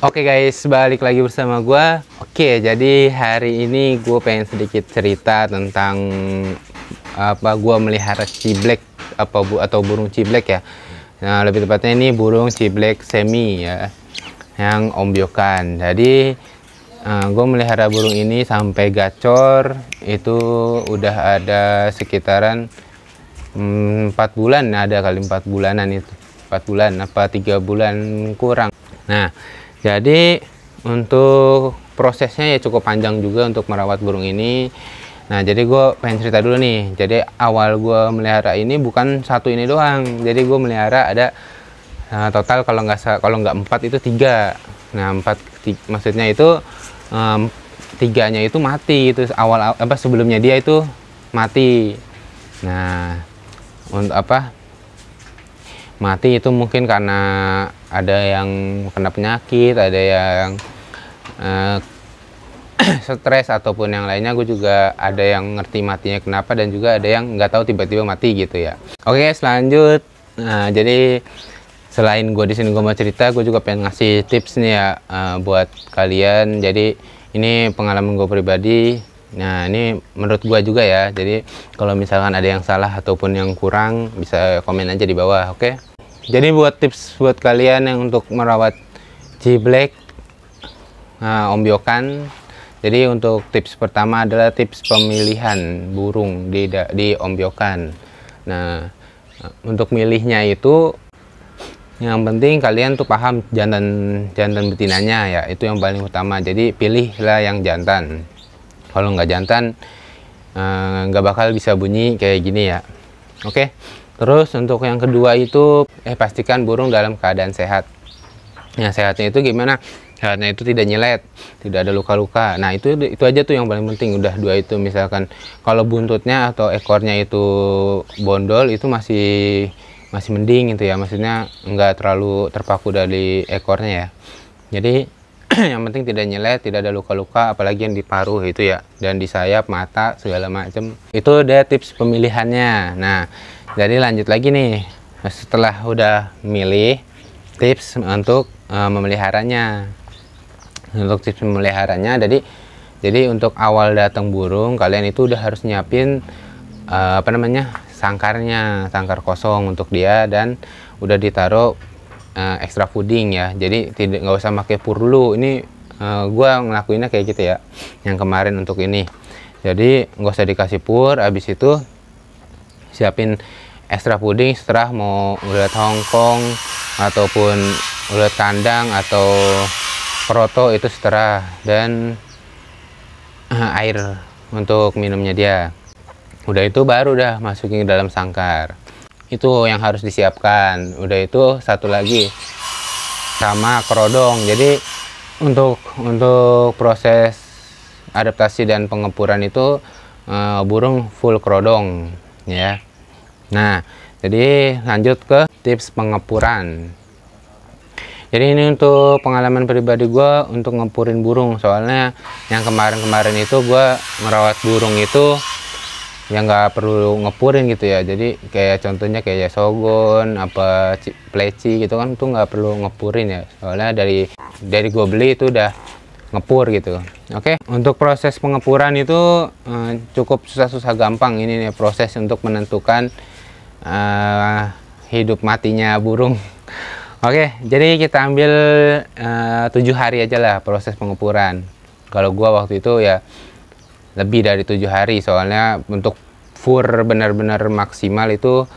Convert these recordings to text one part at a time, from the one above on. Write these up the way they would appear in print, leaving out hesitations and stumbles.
Oke guys, balik lagi bersama gua. Oke, jadi hari ini gue pengen sedikit cerita tentang gua melihara ciblek atau burung ciblek ya. Nah, lebih tepatnya ini burung ciblek semi ya, yang ombyokan. Jadi gue melihara burung ini sampai gacor itu udah ada sekitaran 4 bulan, ada kali 4 bulanan itu. 4 bulan apa 3 bulan kurang. Nah, jadi untuk prosesnya ya cukup panjang juga untuk merawat burung ini. Nah, jadi gue pengen cerita dulu nih. Jadi awal gue melihara ini bukan satu ini doang. Jadi gue melihara ada total kalau nggak 4 itu 3. Nah, maksudnya itu 3-nya itu mati. Itu sebelumnya dia itu mati. Nah, untuk mati itu mungkin karena ada yang kena penyakit, ada yang stres ataupun yang lainnya. Gue juga ada yang ngerti matinya kenapa, dan juga ada yang nggak tahu tiba-tiba mati gitu ya. Oke guys, lanjut. Nah, jadi selain gue di sini gue mau cerita, gue juga pengen ngasih tips nih ya buat kalian. Jadi ini pengalaman gue pribadi. Nah, ini menurut gua juga ya. Jadi kalau misalkan ada yang salah ataupun yang kurang, bisa komen aja di bawah, oke? Jadi buat tips buat kalian yang untuk merawat ciblek ombyokan. Jadi untuk tips pertama adalah tips pemilihan burung di ombyokan. Nah, untuk milihnya itu yang penting kalian tuh paham jantan betinanya ya. Itu yang paling utama. Jadi pilihlah yang jantan. Kalau nggak jantan nggak bakal bisa bunyi kayak gini ya. Oke. Terus untuk yang kedua itu pastikan burung dalam keadaan sehat. Nah, sehatnya itu gimana? Sehatnya itu tidak nyelet, tidak ada luka-luka. Nah, itu aja tuh yang paling penting. Udah dua itu. Misalkan kalau buntutnya atau ekornya itu bondol, itu masih mending gitu ya. Maksudnya nggak terlalu terpaku dari ekornya ya. Jadi yang penting tidak nyelet, tidak ada luka-luka, apalagi yang di paruh itu ya, dan di sayap, mata, segala macam. Itu dia tips pemilihannya. Nah, jadi lanjut lagi nih. Setelah udah milih, tips untuk memeliharanya. Untuk tips memeliharanya, jadi untuk awal datang burung, kalian itu udah harus nyiapin sangkarnya, sangkar kosong untuk dia, dan udah ditaruh extra fooding ya. Jadi nggak usah pakai pur dulu. Ini gua ngelakuinnya kayak gitu ya, yang kemarin untuk ini. Jadi nggak usah dikasih pur. Habis itu siapin extra fooding setelah mau ulat Hongkong ataupun ulat kandang atau kroto, itu setelah, dan air untuk minumnya dia. Udah itu baru dah masukin ke dalam sangkar. Itu yang harus disiapkan. Udah itu satu lagi sama kerodong. Jadi untuk proses adaptasi dan pengepuran itu burung full kerodong ya. Nah, jadi lanjut ke tips pengepuran. Jadi ini untuk pengalaman pribadi gue untuk ngepurin burung. Soalnya yang kemarin itu gue merawat burung itu yang nggak perlu ngepurin gitu ya. Jadi kayak contohnya kayak sogon, pleci gitu kan, tuh nggak perlu ngepurin ya. Soalnya dari gue beli itu udah ngepur gitu. Oke. Untuk proses pengepuran itu cukup susah gampang. Ini nih proses untuk menentukan hidup matinya burung. Oke, jadi kita ambil 7 hari aja lah proses pengepuran. Kalau gua waktu itu ya lebih dari 7 hari, soalnya untuk fur benar-benar maksimal itu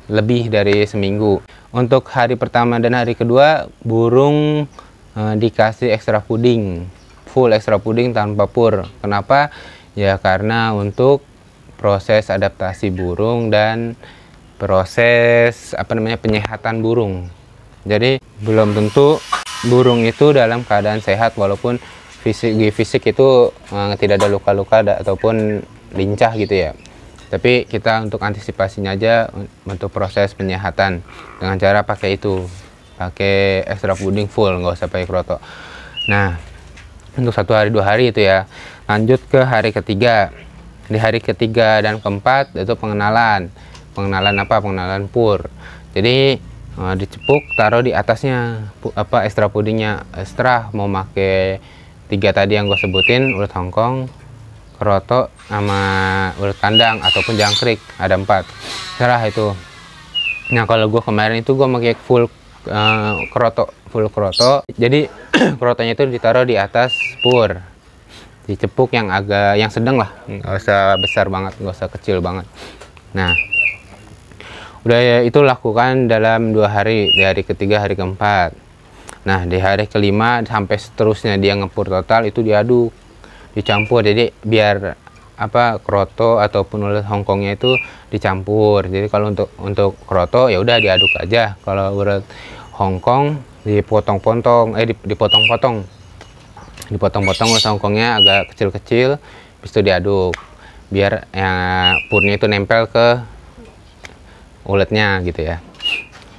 lebih dari seminggu. Untuk hari pertama dan hari kedua burung dikasih extra fooding, full extra fooding tanpa pur. Kenapa? Ya karena untuk proses adaptasi burung dan proses penyehatan burung. Jadi belum tentu burung itu dalam keadaan sehat, walaupun fisik itu tidak ada luka-luka ataupun lincah gitu ya. Tapi kita untuk antisipasinya aja untuk proses penyehatan dengan cara pakai extra fooding full, nggak usah pakai kroto. Nah, untuk 1 hari 2 hari itu ya. Lanjut ke hari ketiga. Di hari ketiga dan keempat itu pengenalan pur. Jadi dicepuk, taruh di atasnya ekstra pudingnya. Ekstra mau pakai 3 tadi yang gue sebutin, ulet Hongkong, keroto, sama ulet kandang ataupun jangkrik, ada 4 serah itu. Nah kalau gue kemarin itu gue pakai full keroto, jadi kerotonya itu ditaruh di atas pur, dicepuk yang sedang lah, nggak usah besar banget, nggak usah kecil banget. Nah udah ya, itu lakukan dalam 2 hari, di hari ketiga, hari keempat. Nah di hari kelima sampai seterusnya dia ngepur total, itu diaduk, dicampur. Jadi biar keroto ataupun ulet Hongkongnya itu dicampur. Jadi kalau untuk keroto ya udah diaduk aja. Kalau ulet Hongkong dipotong-potong, dipotong-potong ulet Hongkongnya agak kecil-kecil, habis itu diaduk biar purnya itu nempel ke uletnya gitu ya,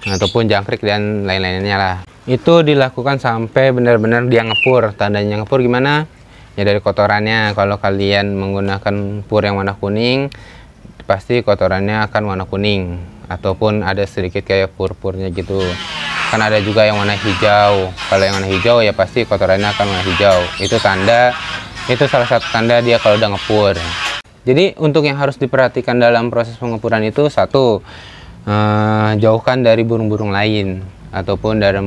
ataupun jangkrik dan lain-lainnya lah. Itu dilakukan sampai benar-benar dia ngepur. Tandanya ngepur gimana ya? Dari kotorannya. Kalau kalian menggunakan pur yang warna kuning, pasti kotorannya akan warna kuning, ataupun ada sedikit kayak pur-purnya gitu. Kan ada juga yang warna hijau. Kalau yang warna hijau ya pasti kotorannya akan warna hijau. Itu salah satu tanda dia kalau udah ngepur. Jadi untuk yang harus diperhatikan dalam proses pengepuran itu, satu, jauhkan dari burung-burung lain ataupun dalam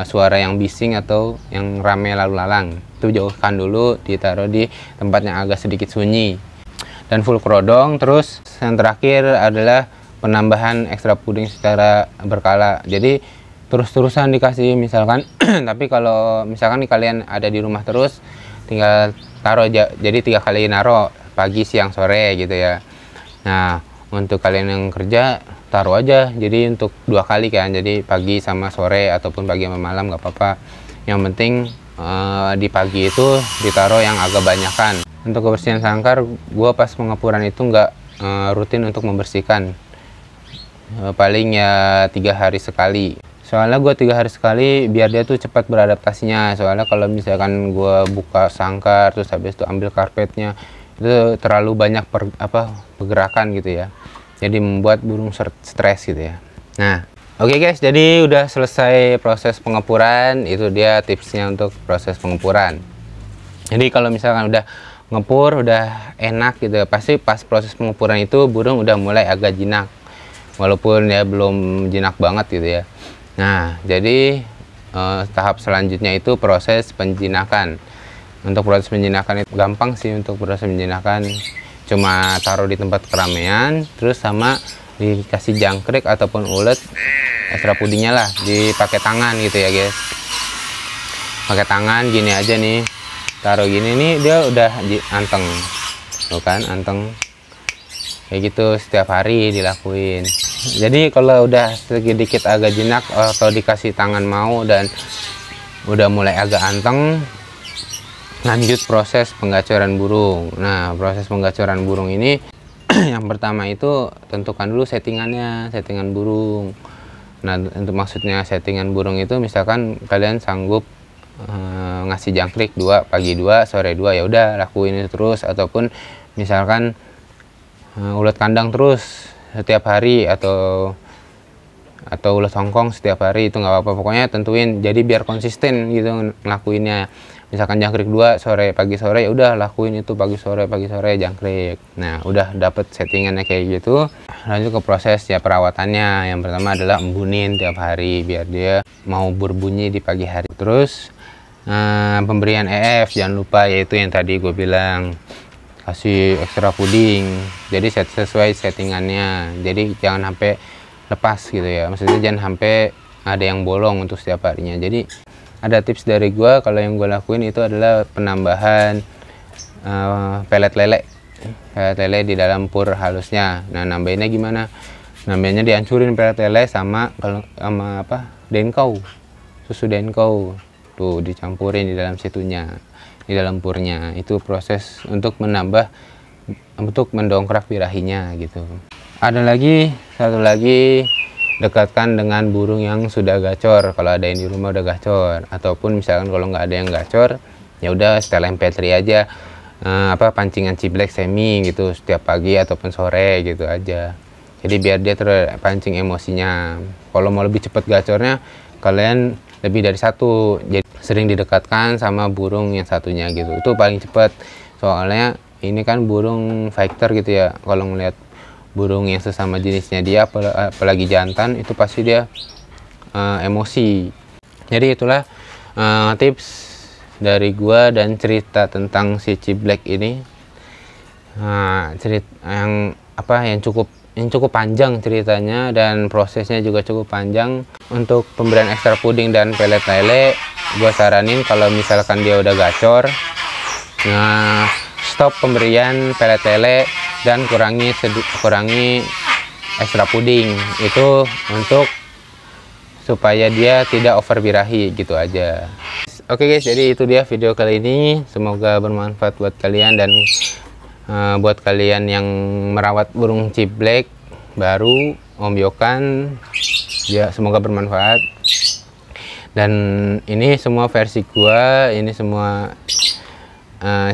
suara yang bising atau yang rame lalu lalang. Itu jauhkan dulu, ditaruh di tempat yang agak sedikit sunyi. Dan full kerodong. Terus yang terakhir adalah penambahan ekstra puding secara berkala. Jadi terus-terusan dikasih misalkan tapi kalau misalkan kalian ada di rumah terus, tinggal taruh aja. Jadi 3 kali naruh, pagi, siang, sore gitu ya. Nah untuk kalian yang kerja, taruh aja jadi untuk 2 kali kan, jadi pagi sama sore ataupun pagi sama malam nggak apa-apa. Yang penting di pagi itu ditaruh yang agak banyakan. Untuk kebersihan sangkar, gua pas pengepuran itu nggak rutin untuk membersihkan, paling ya 3 hari sekali. Soalnya gue 3 hari sekali biar dia tuh cepat beradaptasinya. Soalnya kalau misalkan gue buka sangkar terus habis itu ambil karpetnya, itu terlalu banyak pergerakan gitu ya. Jadi membuat burung stres gitu ya. Nah, oke guys, jadi udah selesai proses pengepuran. Itu dia tipsnya untuk proses pengepuran. Jadi kalau misalkan udah ngepur, udah enak gitu, pasti pas proses pengepuran itu burung udah mulai agak jinak. Walaupun ya belum jinak banget gitu ya. Nah, jadi tahap selanjutnya itu proses penjinakan. Untuk proses penjinakan itu gampang sih. Untuk proses penjinakan cuma taruh di tempat keramaian, terus sama dikasih jangkrik ataupun ulet ekstra pudingnya lah, dipakai tangan gitu ya guys. Pakai tangan gini aja nih, taruh gini nih, dia udah anteng tuh kan, anteng kayak gitu. Setiap hari dilakuin. Jadi kalau udah sedikit agak jinak atau dikasih tangan mau dan udah mulai agak anteng, lanjut proses penggacoran burung. Nah, proses penggacoran burung ini yang pertama itu tentukan dulu settingannya, settingan burung. Nah, untuk maksudnya settingan burung itu misalkan kalian sanggup ngasih jangkrik 2, pagi 2, sore 2, ya udah lakuin itu terus. Ataupun misalkan ulet kandang terus setiap hari atau ulet Hongkong setiap hari, itu nggak apa-apa. Pokoknya tentuin jadi biar konsisten gitu ngelakuinnya. Misalkan jangkrik 2 sore pagi sore, ya udah lakuin itu pagi sore jangkrik. Nah udah dapet settingannya kayak gitu, lanjut ke proses ya perawatannya. Yang pertama adalah embunin tiap hari biar dia mau berbunyi di pagi hari. Terus pemberian EF jangan lupa, yaitu yang tadi gue bilang, kasih ekstra puding. Jadi sesuai settingannya, jadi jangan sampai lepas gitu ya, maksudnya jangan sampai ada yang bolong untuk setiap harinya. Jadi ada tips dari gue, kalau yang gue lakuin itu adalah penambahan pelet lele di dalam pur halusnya. Nah nambahinnya gimana? Nambahinnya dihancurin pelet lele sama denkau, susu denkau tuh dicampurin di dalam situnya, di dalam purnya. Itu proses untuk mendongkrak birahinya gitu. Ada lagi satu lagi, dekatkan dengan burung yang sudah gacor. Kalau ada yang di rumah udah gacor, ataupun misalkan kalau nggak ada yang gacor, ya udah setel MP3 aja, pancingan ciblek semi gitu setiap pagi ataupun sore gitu aja. jadi biar dia terpancing emosinya. Kalau mau lebih cepat gacornya, kalian lebih dari satu, jadi sering didekatkan sama burung yang satunya gitu, itu paling cepat. Soalnya ini kan burung fighter gitu ya, kalau ngeliat burung yang sesama jenisnya dia, apalagi jantan, itu pasti dia emosi. Jadi itulah tips dari gua dan cerita tentang si ciblek ini. Cerita yang cukup panjang ceritanya, dan prosesnya juga cukup panjang. Untuk pemberian ekstra puding dan pelet lele, gua saranin kalau misalkan dia udah gacor, stop pemberian pelet lele dan kurangi ekstra puding, itu untuk supaya dia tidak over birahi gitu aja. Oke guys, jadi itu dia video kali ini, semoga bermanfaat buat kalian, dan buat kalian yang merawat burung ciblek baru, Om Yokan, ya semoga bermanfaat. Dan ini semua versi gua, ini semua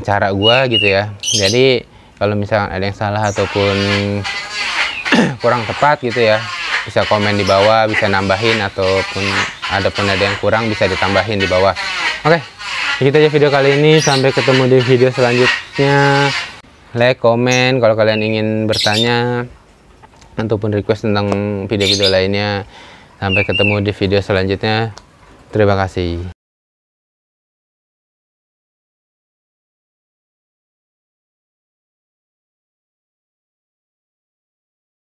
cara gua gitu ya. Jadi kalau misalkan ada yang salah ataupun kurang tepat gitu ya, bisa komen di bawah, bisa nambahin, ataupun ada yang kurang bisa ditambahin di bawah. Oke, segitu aja video kali ini, sampai ketemu di video selanjutnya. Like, komen kalau kalian ingin bertanya ataupun request tentang video-video lainnya. Sampai ketemu di video selanjutnya. Terima kasih.